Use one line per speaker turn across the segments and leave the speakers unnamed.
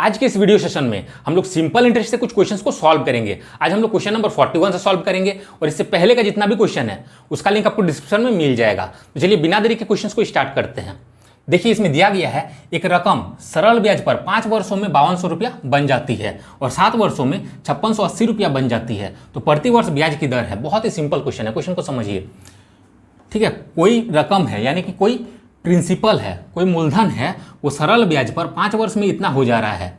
आज के इस वीडियो सेशन में हम लोग सिंपल इंटरेस्ट से कुछ क्वेश्चंस को सॉल्व करेंगे। आज हम लोग क्वेश्चन नंबर 41 से सॉल्व करेंगे और इससे पहले का जितना भी क्वेश्चन है उसका लिंक आपको डिस्क्रिप्शन में मिल जाएगा। तो चलिए बिना देरी के क्वेश्चंस को स्टार्ट करते हैं। देखिए इसमें दिया गया है एक रकम सरल ब्याज पर 5 वर्षों में 5200 रुपया बन जाती है और 7 वर्षों में 5680 रुपया बन जाती है, तो प्रति वर्ष ब्याज की दर है। बहुत ही सिंपल क्वेश्चन है, क्वेश्चन को समझिए। ठीक है, कोई रकम है यानी कि कोई प्रिंसिपल है, कोई मूलधन है, वो सरल ब्याज पर 5 वर्ष में इतना हो जा रहा है।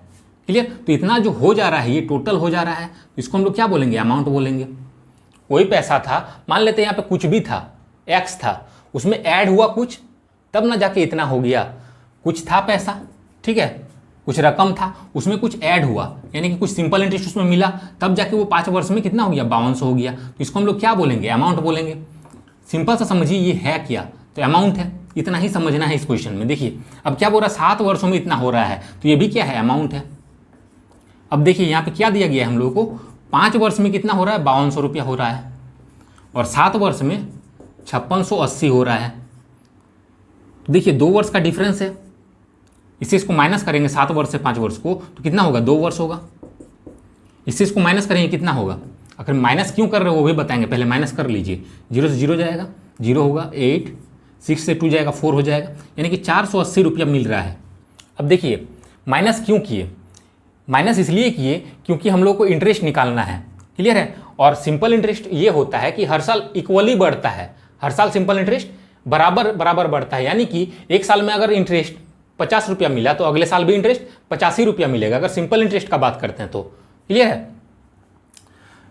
क्लियर? तो इतना जो हो जा रहा है ये टोटल हो जा रहा है, तो इसको हम लोग क्या बोलेंगे? अमाउंट बोलेंगे। कोई पैसा था, मान लेते हैं यहाँ पे कुछ भी था, एक्स था, उसमें ऐड हुआ कुछ, तब ना जाके इतना हो गया। कुछ था पैसा, ठीक है, कुछ रकम था, उसमें कुछ ऐड हुआ यानी कि कुछ सिंपल इंटरेस्ट उसमें मिला, तब जाके वो 5 वर्ष में कितना हो गया? 5200 हो गया। तो इसको हम लोग क्या बोलेंगे? अमाउंट बोलेंगे। सिंपल सा समझिए, ये है क्या? तो अमाउंट है। इतना ही समझना है इस क्वेश्चन में। देखिए अब क्या बोल रहा है? 7 वर्षों में इतना हो रहा है, तो ये भी क्या है? अमाउंट है। अब देखिए यहाँ पे क्या दिया गया है हम लोगों को? 5 वर्ष में कितना हो रहा है? 5200 रुपया हो रहा है और 7 वर्ष में 5680 हो रहा है। देखिए 2 वर्ष का डिफरेंस है, इससे इसको माइनस करेंगे 7 वर्ष से 5 वर्ष को, तो कितना होगा? 2 वर्ष होगा। इससे इसको माइनस करेंगे, कितना होगा? अगर माइनस क्यों कर रहे हो वो भी बताएंगे, पहले माइनस कर लीजिए। 0 से 0 जाएगा, 0 होगा 8, 6 से 2 जाएगा 4 हो जाएगा, यानी कि 480 रुपया मिल रहा है। अब देखिए माइनस क्यों किए? माइनस इसलिए किए क्योंकि हम लोग को इंटरेस्ट निकालना है। क्लियर है? और सिंपल इंटरेस्ट ये होता है कि हर साल इक्वली बढ़ता है, हर साल सिंपल इंटरेस्ट बराबर बराबर बढ़ता है। यानी कि एक साल में अगर इंटरेस्ट 50 रुपया मिला तो अगले साल भी इंटरेस्ट 85 रुपया मिलेगा, अगर सिंपल इंटरेस्ट का बात करते हैं तो। क्लियर है?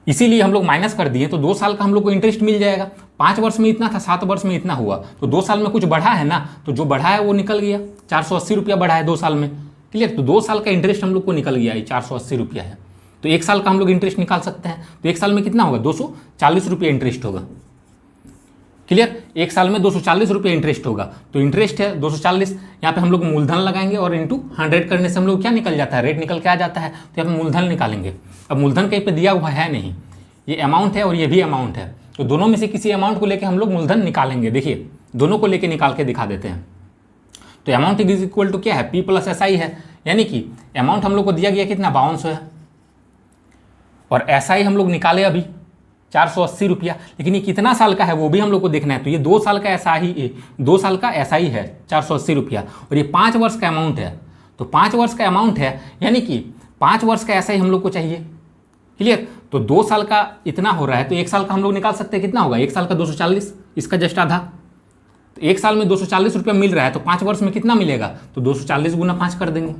इसीलिए हम लोग माइनस कर दिए, तो 2 साल का हम लोग को इंटरेस्ट मिल जाएगा। 5 वर्ष में इतना था, 7 वर्ष में इतना हुआ, तो 2 साल में कुछ बढ़ा है ना, तो जो बढ़ा है वो निकल गया। 480 रुपया बढ़ा है 2 साल में। क्लियर? तो 2 साल का इंटरेस्ट हम लोग को निकल गया, ये 480 रुपया है। तो 1 साल का हम लोग इंटरेस्ट निकाल सकते हैं, तो 1 साल में कितना होगा? 240 रुपया इंटरेस्ट होगा। क्लियर? 1 साल में 240 रुपये इंटरेस्ट होगा, तो इंटरेस्ट है 240, यहाँ पे हम लोग मूलधन लगाएंगे और इंटू 100 करने से हम लोग क्या निकल जाता है? रेट निकल के आ जाता है। तो यहाँ पे मूलधन निकालेंगे। अब मूलधन कहीं पे दिया हुआ है नहीं, ये अमाउंट है और ये भी अमाउंट है, तो दोनों में से किसी अमाउंट को लेके हम लोग मूलधन निकालेंगे। देखिए दोनों को लेके निकाल के दिखा देते हैं। तो अमाउंट इज इक्वल टू क्या है? P + SI है, यानी कि अमाउंट हम लोग को दिया गया कितना? 5200 है और SI हम लोग निकाले अभी 480 रुपया, लेकिन ये कितना साल का है वो भी हम लोग को देखना है। तो ये 2 साल का SI, 2 साल का SI है 480 रुपया और ये 5 वर्ष का अमाउंट है। तो 5 वर्ष का अमाउंट है यानी कि 5 वर्ष का SI हम लोग को चाहिए। क्लियर? तो 2 साल का इतना हो रहा है, तो 1 साल का हम लोग निकाल सकते हैं। कितना होगा? 1 साल का 240, इसका जस्ट आधा। तो 1 साल में 240 रुपया मिल रहा है, तो 5 वर्ष में कितना मिलेगा? तो 240 गुना 5 कर देंगे।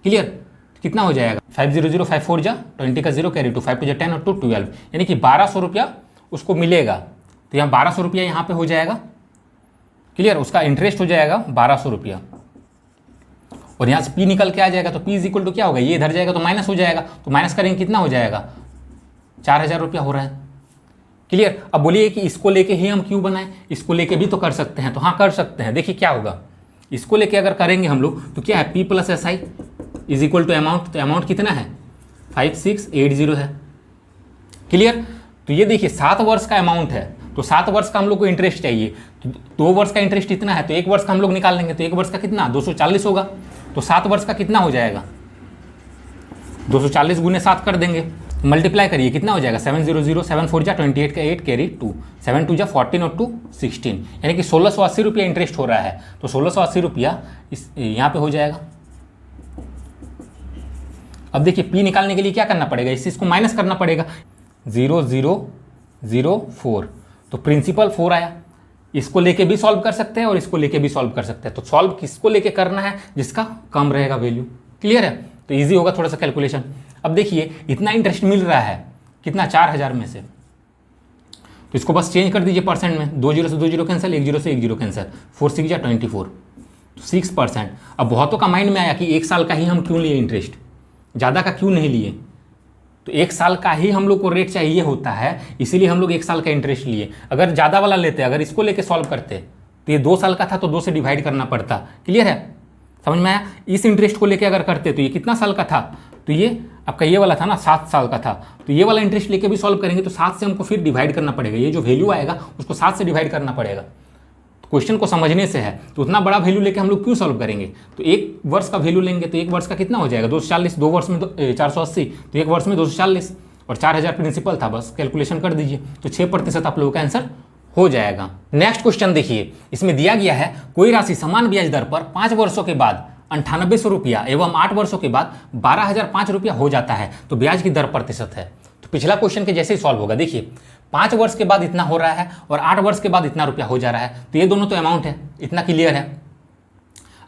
क्लियर? कितना हो जाएगा? 500, 5 4 जा 20 का 0 कैरी 2, 5 2 जा 10 और 2 12, यानी कि 1200 रुपया उसको मिलेगा। तो यहाँ 1200 रुपया यहाँ पे हो जाएगा। क्लियर? उसका इंटरेस्ट हो जाएगा 1200 रुपया और यहाँ से P निकल के आ जाएगा, तो P इक्वल टू क्या होगा? ये इधर जाएगा तो माइनस हो जाएगा, तो माइनस करेंगे कितना हो जाएगा? 4000 रुपया हो रहा है। क्लियर? अब बोलिए कि इसको लेके ही हम क्यों बनाएं? इसको लेके भी तो कर सकते हैं। तो हाँ कर सकते हैं। देखिए क्या होगा, इसको लेके अगर करेंगे हम लोग तो क्या है? P + SI is equal to amount. तो अमाउंट कितना है? 5680 है। क्लियर? तो ये देखिए 7 वर्ष का अमाउंट है, तो 7 वर्ष का हम लोग को इंटरेस्ट चाहिए, तो 2 वर्ष का इंटरेस्ट इतना है, तो 1 वर्ष का हम लोग निकाल लेंगे। तो 1 वर्ष का कितना? 240 होगा। तो 7 वर्ष का कितना हो जाएगा? 240 गुने 7 कर देंगे, मल्टीप्लाई करिए, कितना हो जाएगा? 700, 7 4 जा 28 का 8 कैरी 2, 7 2 जा 14 और 2 16, यानी कि 1680 रुपया इंटरेस्ट हो रहा है। तो 1680 रुपया इस यहाँ पे हो जाएगा। अब देखिए P निकालने के लिए क्या करना पड़ेगा? इस चीज़ को माइनस करना पड़ेगा। 0004, तो प्रिंसिपल 4 आया। इसको लेके भी सॉल्व कर सकते हैं और इसको लेके भी सॉल्व कर सकते हैं। तो सॉल्व किसको लेके करना है? जिसका कम रहेगा वैल्यू। क्लियर है? तो ईजी होगा थोड़ा सा कैलकुलेशन। अब देखिए इतना इंटरेस्ट मिल रहा है, कितना? 4000 में से, तो इसको बस चेंज कर दीजिए परसेंट में। 2 0 से 2 0 कैंसिल, 1 0 से 1 0 कैंसिल, 4 6 जा 24, तो 6%। अब बहुतों का माइंड में आया कि 1 साल का ही हम क्यों लिए इंटरेस्ट, ज़्यादा का क्यों नहीं लिए? तो 1 साल का ही हम लोग को रेट चाहिए होता है, इसीलिए हम लोग 1 साल का इंटरेस्ट लिए। अगर ज़्यादा वाला लेते, अगर इसको लेके सॉल्व करते तो ये 2 साल का था तो 2 से डिवाइड करना पड़ता। क्लियर है? समझ में आया? इस इंटरेस्ट को लेके अगर करते तो ये कितना साल का था? तो ये आपका ये वाला था ना 7 साल का था, तो ये वाला इंटरेस्ट लेके भी सॉल्व करेंगे तो 7 से हमको फिर डिवाइड करना पड़ेगा। ये जो वैल्यू आएगा उसको 7 से डिवाइड करना पड़ेगा। क्वेश्चन को समझने से है, तो उतना बड़ा वैल्यू लेके हम लोग क्यों सॉल्व करेंगे। तो 1 वर्ष का वैल्यू लेंगे तो 1 वर्ष का कितना हो जाएगा 240, 2 वर्ष में 480, तो 1 वर्ष में 240 और 4000 प्रिंसिपल था, बस कैलकुलेशन कर दीजिए तो 6% आप लोगों का आंसर हो जाएगा। नेक्स्ट क्वेश्चन देखिए, इसमें दिया गया है कोई राशि समान ब्याज दर पर 5 वर्षों के बाद 9800 रुपया एवं 8 वर्षों के बाद 12005 रुपया हो जाता है, तो ब्याज की दर प्रतिशत है। तो पिछला क्वेश्चन के जैसे ही सॉल्व होगा। देखिए 5 वर्ष के बाद इतना हो रहा है और 8 वर्ष के बाद इतना रुपया हो जा रहा है, तो ये दोनों तो अमाउंट है, इतना क्लियर है।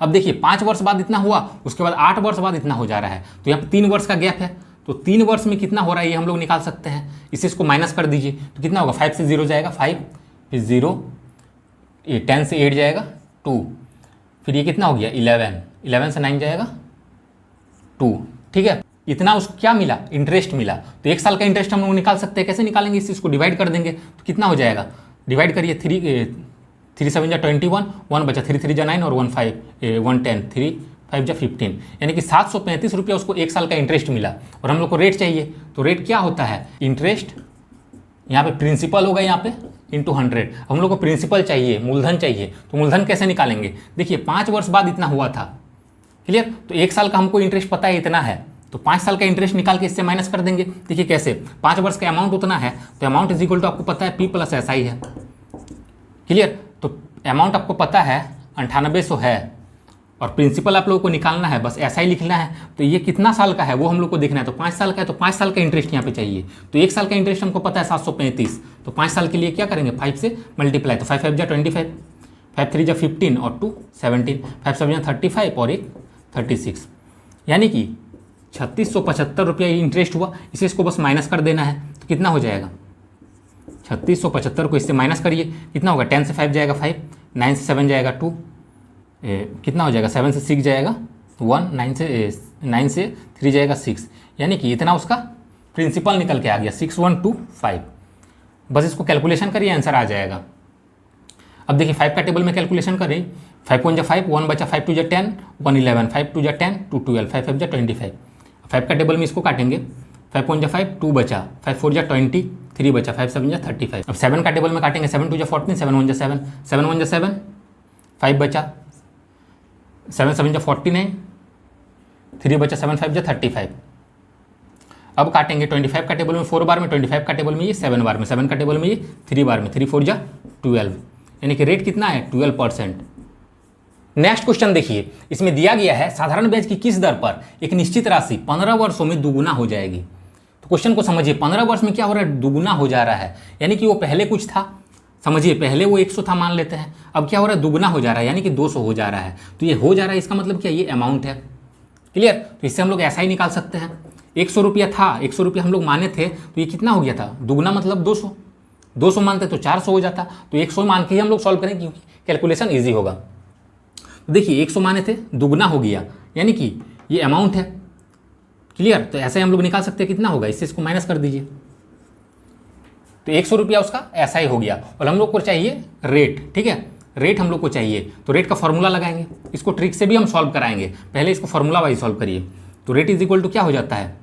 अब देखिए 5 वर्ष बाद इतना हुआ, उसके बाद 8 वर्ष बाद इतना हो जा रहा है, तो यहाँ पे 3 वर्ष का गैप है, तो 3 वर्ष में कितना हो रहा है ये हम लोग निकाल सकते हैं। इसे इसको माइनस कर दीजिए तो कितना होगा, 5 से 0 जाएगा 5, फिर 0, ये 10 से 8 जाएगा 2, फिर ये कितना हो गया 11, 11 से 9 जाएगा 2, ठीक है। इतना उसको क्या मिला, इंटरेस्ट मिला। तो 1 साल का इंटरेस्ट हम लोग निकाल सकते हैं। कैसे निकालेंगे, इस चीज़ को डिवाइड कर देंगे तो कितना हो जाएगा, डिवाइड करिए 3 7 जा 21, 1 बचा 3 3 जा 9 और 1 5 1 10, 3 5 जा 15, यानी कि 735 रुपया उसको 1 साल का इंटरेस्ट मिला। और हम लोग को रेट चाहिए, तो रेट क्या होता है, इंटरेस्ट यहाँ पे प्रिंसिपल होगा यहाँ पे इंटू 100। हम लोग को प्रिंसिपल चाहिए, मूलधन चाहिए, तो मूलधन कैसे निकालेंगे। देखिए 5 वर्ष बाद इतना हुआ था, क्लियर। तो 1 साल का हमको इंटरेस्ट पता है इतना है, तो 5 साल का इंटरेस्ट निकाल के इससे माइनस कर देंगे। देखिए कैसे, 5 वर्ष का अमाउंट उतना है, तो अमाउंट इज इक्वल टू आपको पता है P + SI है, क्लियर। तो अमाउंट आपको पता है 9800 है और प्रिंसिपल आप लोगों को निकालना है, बस SI लिखना है। तो ये कितना साल का है वो हम लोग को देखना है, तो 5 साल का है, तो 5 साल का इंटरेस्ट यहाँ पे चाहिए। तो 1 साल का इंटरेस्ट हमको पता है 735, तो 5 साल के लिए क्या करेंगे 5 से मल्टीप्लाई, तो 5 5 जा 25, 5 3 जा 15 और 2 17, 5 7 जा 35 और 1 36, यानी कि 3675 रुपया इंटरेस्ट हुआ। इसे इसको बस माइनस कर देना है, तो कितना हो जाएगा 3675 को इससे माइनस करिए, कितना होगा 10 से 5 जाएगा 5, 9 से 7 जाएगा 2, कितना हो जाएगा 7 से 6 जाएगा 1, 9 से 3 जाएगा 6, यानी कि इतना उसका प्रिंसिपल निकल के आ गया 6125। बस इसको कैलकुलेशन करिए, आंसर आ जाएगा। अब देखिए 5 का टेबल में कैलकुलेशन करिए, 5 1 जा 5, 1 बचा 5 2 जा 10, 1 11, 5 2 जा 10, 2 12, 5 5 जा 25। 5 का टेबल में इसको काटेंगे, 5 1 जा 5, 2 बचा, 5 4 जा 20, 3 बचा, 5 7 जा 35। अब 7 का टेबल में काटेंगे, 7 2 जा 14, 7 1 जा 7, 7 1 जा 7, 5 बचा, 7 7 जा 49, 3 बचा, 7 5 जा 35। अब काटेंगे 25 का टेबल में 4 बार में, 25 का टेबल में ये 7 बार में, 7 का टेबल में ये 3 बार में, 3 4 जा 12, यानी कि रेट कितना है 12%। नेक्स्ट क्वेश्चन देखिए, इसमें दिया गया है साधारण ब्याज की किस दर पर एक निश्चित राशि 15 वर्षों में दुगुना हो जाएगी। तो क्वेश्चन को समझिए, 15 वर्ष में क्या हो रहा है, दुगुना हो जा रहा है, यानी कि वो पहले कुछ था, समझिए पहले वो 100 था मान लेते हैं, अब क्या हो रहा है दुगुना हो जा रहा है, यानी कि 200 हो जा रहा है। तो ये हो जा रहा है, इसका मतलब क्या, ये अमाउंट है, क्लियर। तो इससे हम लोग ऐसा ही निकाल सकते हैं, 100 रुपया था, 100 रुपया हम लोग माने थे, तो ये कितना हो गया था, दुगुना मतलब 200, 200 मानते तो 400 हो जाता, तो 100 मान के ही हम लोग सॉल्व करें क्योंकि कैलकुलेशन ईजी होगा। तो देखिए 100 माने थे, दुगुना हो गया, यानी कि ये अमाउंट है, क्लियर। तो ऐसे हम लोग निकाल सकते हैं, कितना होगा, इससे इसको माइनस कर दीजिए, तो 100 रुपया उसका ऐसा ही हो गया। और हम लोग को चाहिए रेट, ठीक है, रेट हम लोग को चाहिए, तो रेट का फॉर्मूला लगाएंगे, इसको ट्रिक से भी हम सॉल्व कराएंगे, पहले इसको फॉर्मूला वाइज सॉल्व करिए। तो रेट इज इक्वल टू क्या हो जाता है,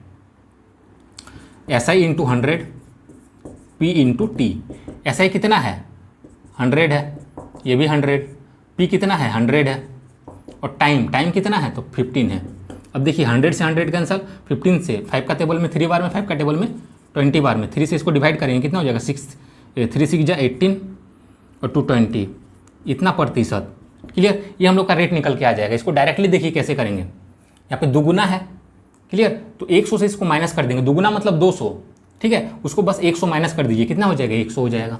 SI into 100 P into T. SI कितना है 100 है, ये भी 100, P कितना है 100 है, और टाइम कितना है तो 15 है। अब देखिए 100 से 100 कैंसल, 15 से 5 का टेबल में 3 बार में, 5 का टेबल में 20 बार में, 3 से इसको डिवाइड करेंगे, कितना हो जाएगा 6, 3 6 जा 18 और 220, इतना प्रतिशत, क्लियर। ये हम लोग का रेट निकल के आ जाएगा। इसको डायरेक्टली देखिए कैसे करेंगे, यहाँ पे दुगुना है, क्लियर। तो 100 से इसको माइनस कर देंगे, दुगुना मतलब 200, ठीक है, उसको बस 100 माइनस कर दीजिए, कितना हो जाएगा 100 हो जाएगा।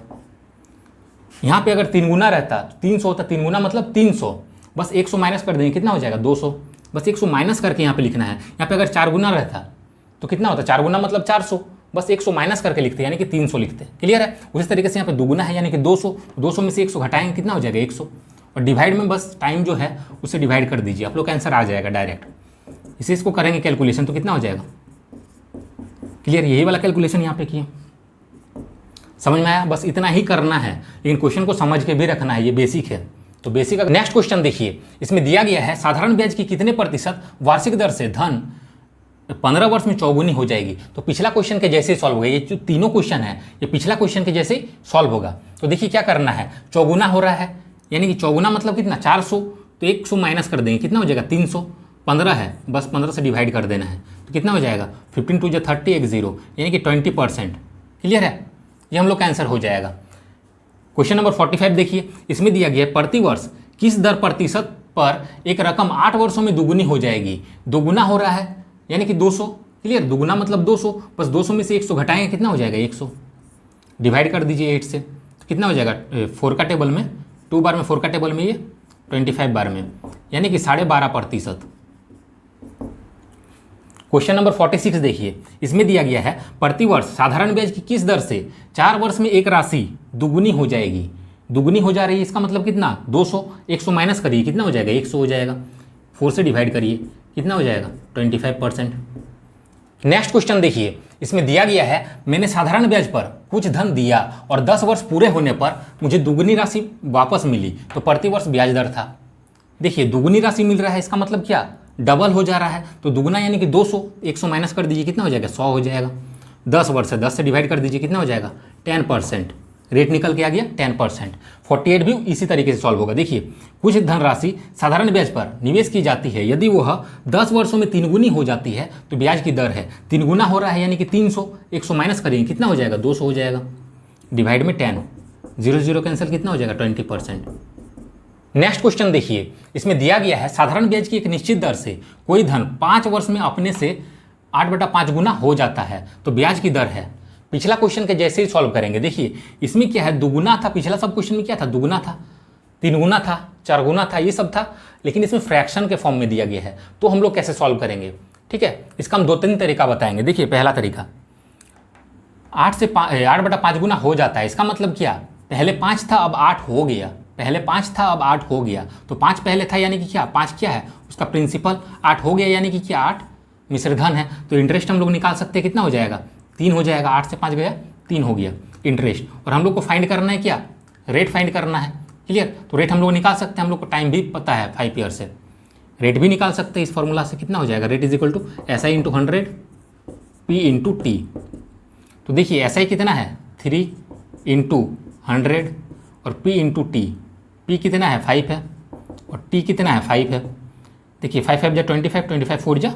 यहाँ पे अगर 3 गुना रहता 300 होता, 3 गुना मतलब 300, बस 100 माइनस कर देंगे, कितना हो जाएगा 200, बस 100 माइनस करके यहाँ पे लिखना है। यहाँ पे अगर 4 गुना रहता तो कितना होता, 4 गुना मतलब 400, बस 100 माइनस करके लिखते हैं, यानी कि 300 लिखते हैं, क्लियर है। उसी तरीके से यहाँ पे दुगुना है, यानी कि 200, 200 में से 100 घटाएंगे, कितना हो जाएगा 100, और डिवाइड में बस टाइम जो है उसे डिवाइड कर दीजिए, आप लोग का आंसर आ जाएगा डायरेक्ट। इसे इसको करेंगे कैलकुलेशन तो कितना हो जाएगा, क्लियर। यही वाला कैलकुलेशन यहाँ पे किए, समझ में आया, बस इतना ही करना है, लेकिन क्वेश्चन को समझ के भी रखना है, ये बेसिक है। तो बेसिक नेक्स्ट क्वेश्चन देखिए, इसमें दिया गया है साधारण ब्याज की कितने प्रतिशत वार्षिक दर से धन 15 वर्ष में चौगुनी हो जाएगी। तो पिछला क्वेश्चन के जैसे सॉल्व होगा, ये जो तीनों क्वेश्चन है ये पिछला क्वेश्चन के जैसे सॉल्व होगा। तो देखिए क्या करना है, चौगुना हो रहा है, यानी कि चौगुना मतलब कितना 400, तो 100 माइनस कर देंगे, कितना हो जाएगा 300। 15 है, बस 15 से डिवाइड कर देना है, तो कितना हो जाएगा 15 2 30 एक 0, यानी कि 20%। क्लियर है, ये हम लोग का आंसर हो जाएगा। क्वेश्चन नंबर 45 देखिए, इसमें दिया गया है प्रतिवर्ष किस दर प्रतिशत पर एक रकम 8 वर्षों में दुगुनी हो जाएगी। दोगुना हो रहा है यानी कि 200। क्लियर, दुगुना मतलब 200, बस 200 में से 100 घटाएंगे, कितना हो जाएगा 100। डिवाइड कर दीजिए 8 से, तो कितना हो जाएगा 4 का टेबल में 2 बार में, 4 का टेबल में ये 25 बार में, यानी कि 12.5%। क्वेश्चन नंबर 46 देखिए, इसमें दिया गया है प्रतिवर्ष साधारण ब्याज की किस दर से 4 वर्ष में एक राशि दुगुनी हो जाएगी। दुगुनी हो जा रही है, इसका मतलब कितना 200, 100 माइनस करिए, कितना हो जाएगा 100 हो जाएगा। 4 से डिवाइड करिए, कितना हो जाएगा 25%। नेक्स्ट क्वेश्चन देखिए, इसमें दिया गया है मैंने साधारण ब्याज पर कुछ धन दिया और 10 वर्ष पूरे होने पर मुझे दुगुनी राशि वापस मिली, तो प्रतिवर्ष ब्याज दर था। देखिए दुगुनी राशि मिल रहा है, इसका मतलब क्या डबल हो जा रहा है, तो दुगुना यानी कि 200, 100 माइनस कर दीजिए, कितना हो जाएगा 100 हो जाएगा। 10 वर्ष है, 10 से डिवाइड कर दीजिए, कितना हो जाएगा 10%। रेट निकल के आ गया 10%। 48 भी इसी तरीके से सॉल्व होगा। देखिए कुछ धनराशि साधारण ब्याज पर निवेश की जाती है, यदि वह 10 वर्षों में 3 गुनी हो जाती है तो ब्याज की दर है 3 गुना हो रहा है, यानी कि 300, 100 माइनस करेंगे, कितना हो जाएगा 200 हो जाएगा। डिवाइड में 10, 0 0 कैंसिल, कितना हो जाएगा 20%। नेक्स्ट क्वेश्चन देखिए, इसमें दिया गया है साधारण ब्याज की एक निश्चित दर से कोई धन 5 वर्ष में अपने से 8/5 गुना हो जाता है, तो ब्याज की दर है। पिछला क्वेश्चन के जैसे ही सॉल्व करेंगे। देखिए इसमें क्या है, दुगुना था, पिछला सब क्वेश्चन में क्या था, दुगुना था, 3 गुना था, 4 गुना था, ये सब था, लेकिन इसमें फ्रैक्शन के फॉर्म में दिया गया है, तो हम लोग कैसे सॉल्व करेंगे। ठीक है, इसका हम 2-3 तरीका बताएंगे। देखिए पहला तरीका 8/5 गुना हो जाता है, इसका मतलब क्या, पहले 5 था अब 8 हो गया, पहले 5 था अब 8 हो गया, तो 5 पहले था यानी कि क्या 5 क्या है उसका प्रिंसिपल, 8 हो गया यानी कि क्या 8 मिश्रधन है, तो इंटरेस्ट हम लोग निकाल सकते हैं, कितना हो जाएगा 3 हो जाएगा। 8 से 5 गया 3 हो गया इंटरेस्ट, और हम लोग को फाइंड करना है क्या, रेट फाइंड करना है। क्लियर, तो रेट हम लोग निकाल सकते हैं, हम लोग को टाइम भी पता है 5 ईयर से, रेट भी निकाल सकते हैं इस फॉर्मूला से। कितना हो जाएगा, rate is equal to SI × 100 P × T। तो देखिए SI कितना है 3 × 100 और P × T, P कितना है 5 है और T कितना है 5 है। देखिए 5 5 जा 25, 25 4 जा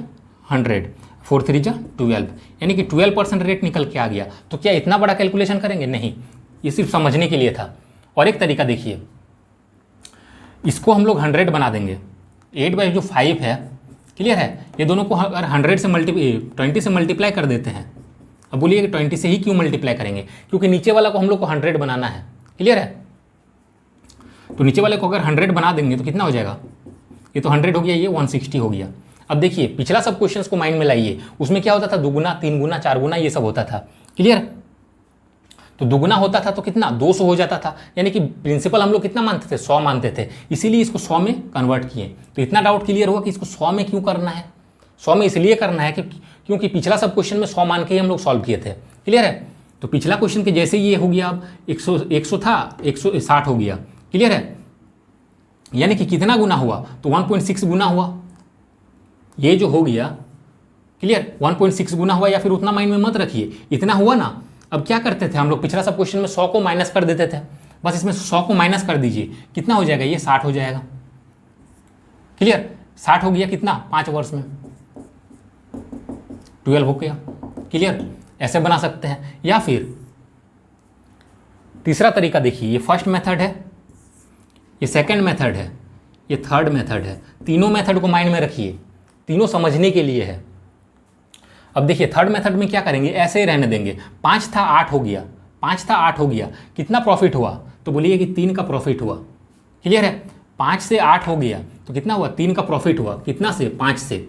100, 4 3 जा 12, यानी कि 12% रेट निकल के आ गया। तो क्या इतना बड़ा कैलकुलेशन करेंगे, नहीं, ये सिर्फ समझने के लिए था। और एक तरीका देखिए, इसको हम लोग 100 बना देंगे, 8/5 है, क्लियर है, ये दोनों को अगर 100 से 20 से मल्टीप्लाई कर देते हैं। अब बोलिए कि 20 से ही क्यों मल्टीप्लाई करेंगे, क्योंकि नीचे वाला को हम लोग को 100 बनाना है। क्लियर है, तो नीचे वाले को अगर 100 बना देंगे तो कितना हो जाएगा, ये तो 100 हो गया, ये 160 हो गया। अब देखिए पिछला सब क्वेश्चंस को माइंड में लाइए, उसमें क्या होता था, दुगुना 3 गुना 4 गुना ये सब होता था। क्लियर, तो दुगुना होता था तो कितना 200 हो जाता था, यानी कि प्रिंसिपल हम लोग कितना मानते थे 100 मानते थे, इसीलिए इसको 100 में कन्वर्ट किए। तो इतना डाउट क्लियर हुआ कि इसको 100 में क्यों करना है। 100 में इसलिए करना है क्योंकि पिछला सब क्वेश्चन में 100 मान के ही हम लोग सॉल्व किए थे। क्लियर है, तो पिछला क्वेश्चन के जैसे ये हो गया, अब 100 था 160 हो गया। क्लियर है, यानी कि कितना गुना हुआ, तो 1.6 गुना हुआ, ये जो हो गया। क्लियर, 1.6 गुना हुआ, या फिर उतना माइंड में मत रखिए, इतना हुआ ना। अब क्या करते थे हम लोग, पिछला सब क्वेश्चन में 100 को माइनस कर देते थे, बस इसमें 100 को माइनस कर दीजिए, कितना हो जाएगा, ये 60 हो जाएगा। क्लियर, 60 हो गया, कितना 5 वर्ष में 12 हो गया। क्लियर, ऐसे बना सकते हैं। या फिर तीसरा तरीका देखिए, ये फर्स्ट मेथड है, ये सेकंड मेथड है, ये थर्ड मेथड है। तीनों मेथड को माइंड में रखिए, तीनों समझने के लिए है। अब देखिए थर्ड मेथड में क्या करेंगे, ऐसे ही रहने देंगे। 5 था 8 हो गया, 5 था 8 हो गया, कितना प्रॉफिट हुआ, तो बोलिए कि 3 का प्रॉफिट हुआ। क्लियर है, 5 से 8 हो गया तो कितना हुआ, 3 का प्रॉफिट हुआ, कितना से 5 से।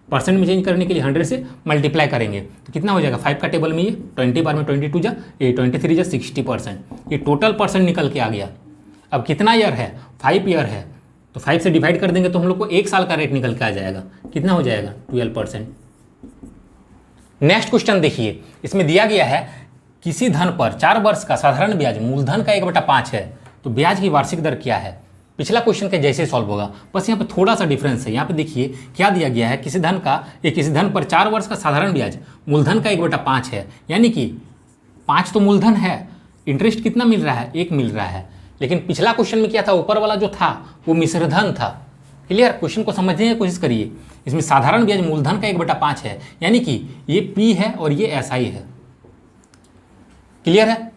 परसेंट में चेंज करने के लिए 100 से मल्टीप्लाई करेंगे तो कितना हो जाएगा, 5 का टेबल में ये 20 बार में 22 जा 23 जा 60%, ये टोटल परसेंट निकल के आ गया। अब कितना ईयर है, 5 ईयर है, तो 5 से डिवाइड कर देंगे तो हम लोग को 1 साल का रेट निकल के आ जाएगा, कितना हो जाएगा 12%। नेक्स्ट क्वेश्चन देखिए, इसमें दिया गया है किसी धन पर 4 वर्ष का साधारण ब्याज मूलधन का 1/5 है, तो ब्याज की वार्षिक दर क्या है। पिछला क्वेश्चन के जैसे सॉल्व होगा, बस यहाँ पे थोड़ा सा डिफरेंस है। यहाँ पे देखिए क्या दिया गया है, किसी धन पर 4 वर्ष का साधारण ब्याज मूलधन का 1/5 है, यानी कि 5 तो मूलधन है, इंटरेस्ट कितना मिल रहा है, 1 मिल रहा है, लेकिन पिछला क्वेश्चन में क्या था, ऊपर वाला जो था वो मिश्रधन था। क्लियर? क्वेश्चन को समझने की कोशिश करिए। इसमें साधारण ब्याज मूलधन का 1/5 है, यानी कि ये पी है और ये एसआई है। क्लियर है?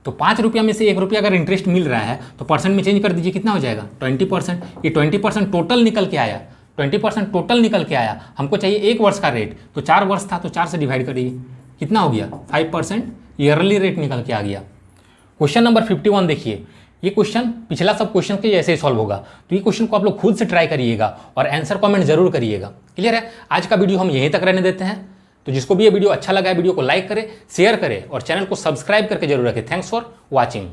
तो 5 रुपया में से 1 रुपया अगर इंटरेस्ट मिल रहा है तो परसेंट में चेंज कर दीजिए, कितना हो जाएगा 20%। ये 20% टोटल निकल के आया, 20% टोटल निकल के आया। हमको चाहिए 1 वर्ष का रेट, तो 4 वर्ष था तो 4 से डिवाइड करिए, कितना हो गया 5% ईयरली रेट निकल के आ गया। क्वेश्चन नंबर 51 देखिए, ये क्वेश्चन पिछला सब क्वेश्चन के जैसे ही सॉल्व होगा, तो ये क्वेश्चन को आप लोग खुद से ट्राई करिएगा और आंसर कमेंट जरूर करिएगा। क्लियर है? आज का वीडियो हम यहीं तक रहने देते हैं। तो जिसको भी ये वीडियो अच्छा लगा है, वीडियो को लाइक करें, शेयर करें और चैनल को सब्सक्राइब करके जरूर रखें। Thanks for watching.